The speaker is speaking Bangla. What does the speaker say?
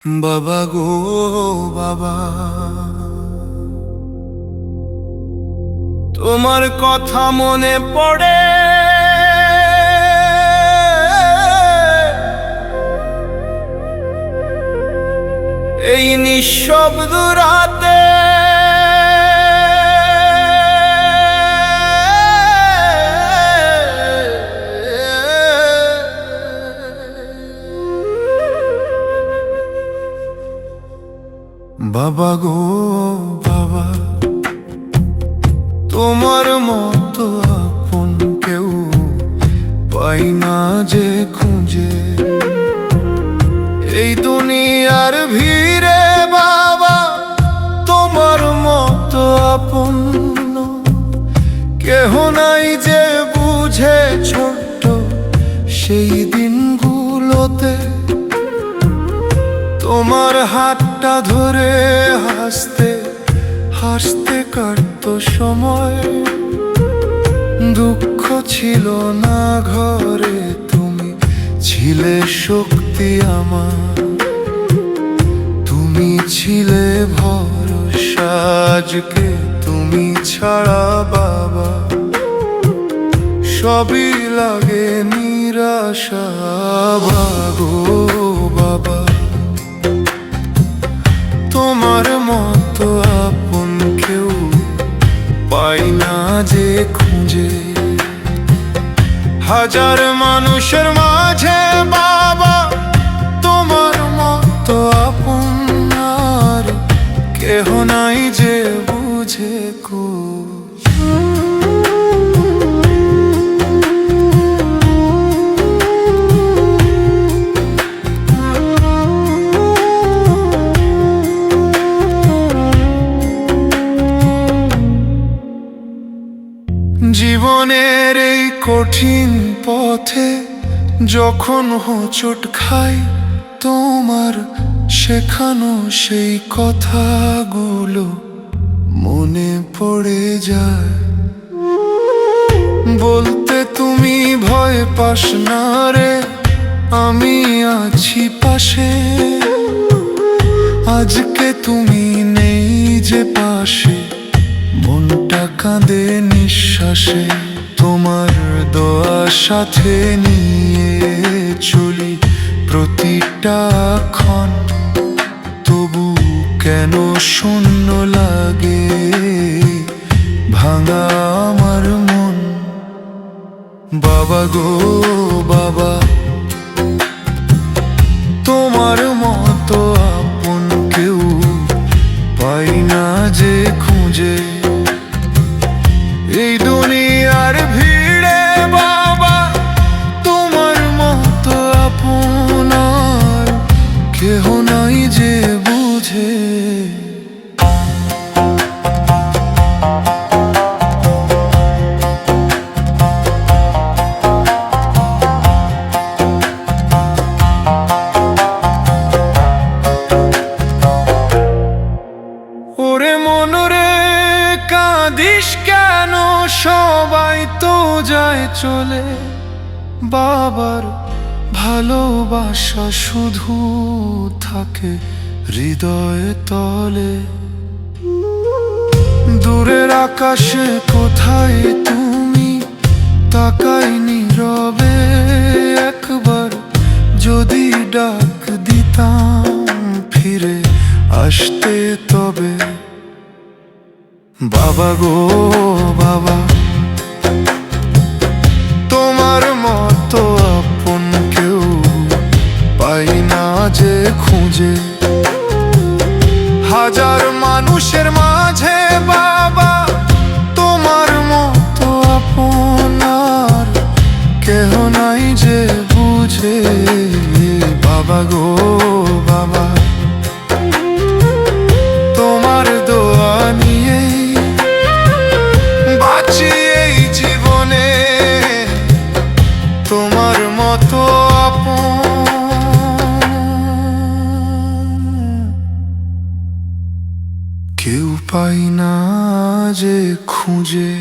বাবা গো বাবা, তোমার কথা মনে পড়ে এই নিঃশব্দ রাতে। বাবা গো বাবা, তোমার মতো আপন কেউ পাই না যে খুঁজে এই দুনিয়ার ভিড়ে। বাবা তোমার মতো আপন কেহ নাই যে বুঝে ছোট্ট সেই দিনগুলোতে। তোমার হাতটা ধরে হাসতে হাসতে কাটতো সময়, দুঃখ ছিল না ঘরে, তুমি ছিলে শক্তি আমার, তুমি ছিলে ভরসা। আজকে তুমি ছাড়া বাবা সবই লাগে নিরাশা। বাগো বাবা, তোমার মতো আপন কেউ পাই না যে খুঁজে হাজার মানুষের মাঝে। বাবা তোমার মতো আপন আর কেহ নাই যে বুঝে কো। জীবনের এই কঠিন পথে যখন হোঁচট খাই, তোমার শেখানো সেই কথাগুলো মনে পড়ে যায়। বলতে তুমি ভয় পাস না রে, আমি আছি পাশে। আজকে তুমি নেই যে পাশে, মনটা কাঁদে নিঃশ্বাসে। তোমার দোয়া সাথে নিয়ে চলি প্রতিটা ক্ষণ, তবু কেন শূন্য লাগে ভাঙা আমার মন। বাবা গো বাবা, তোমার মতো আপন কেউ পাই না যে খুঁজে এই দুনিয়ার ভিড়ে। বাবা তোমার মতো আপনার কেহ নাই যে বুঝে। ওরে মনরে কাঁদিস কেন, সবাই তো যায় চলে। বাবার ভালোবাসা শুধু থাকে হৃদয়ে তলে। দূরের আকাশে কোথায় তুমি, তাকাই নীরবে একবার। যদি ডাক দিতাম ফিরে আসতে তবে। বাবা গো বাবা, তোমার মতো আপন কেউ পাই না যে খুঁজে হাজার মানুষের মাঝে। বাবা তোমার মতো আপন আর কেহ নাই যে বুঝে। বাবা গো বাবা, তোমার দোয়া নিয়ে বাঁচি এই জীবনে। তোমার মতো আপন কেউ পাই না যে খুঁজে।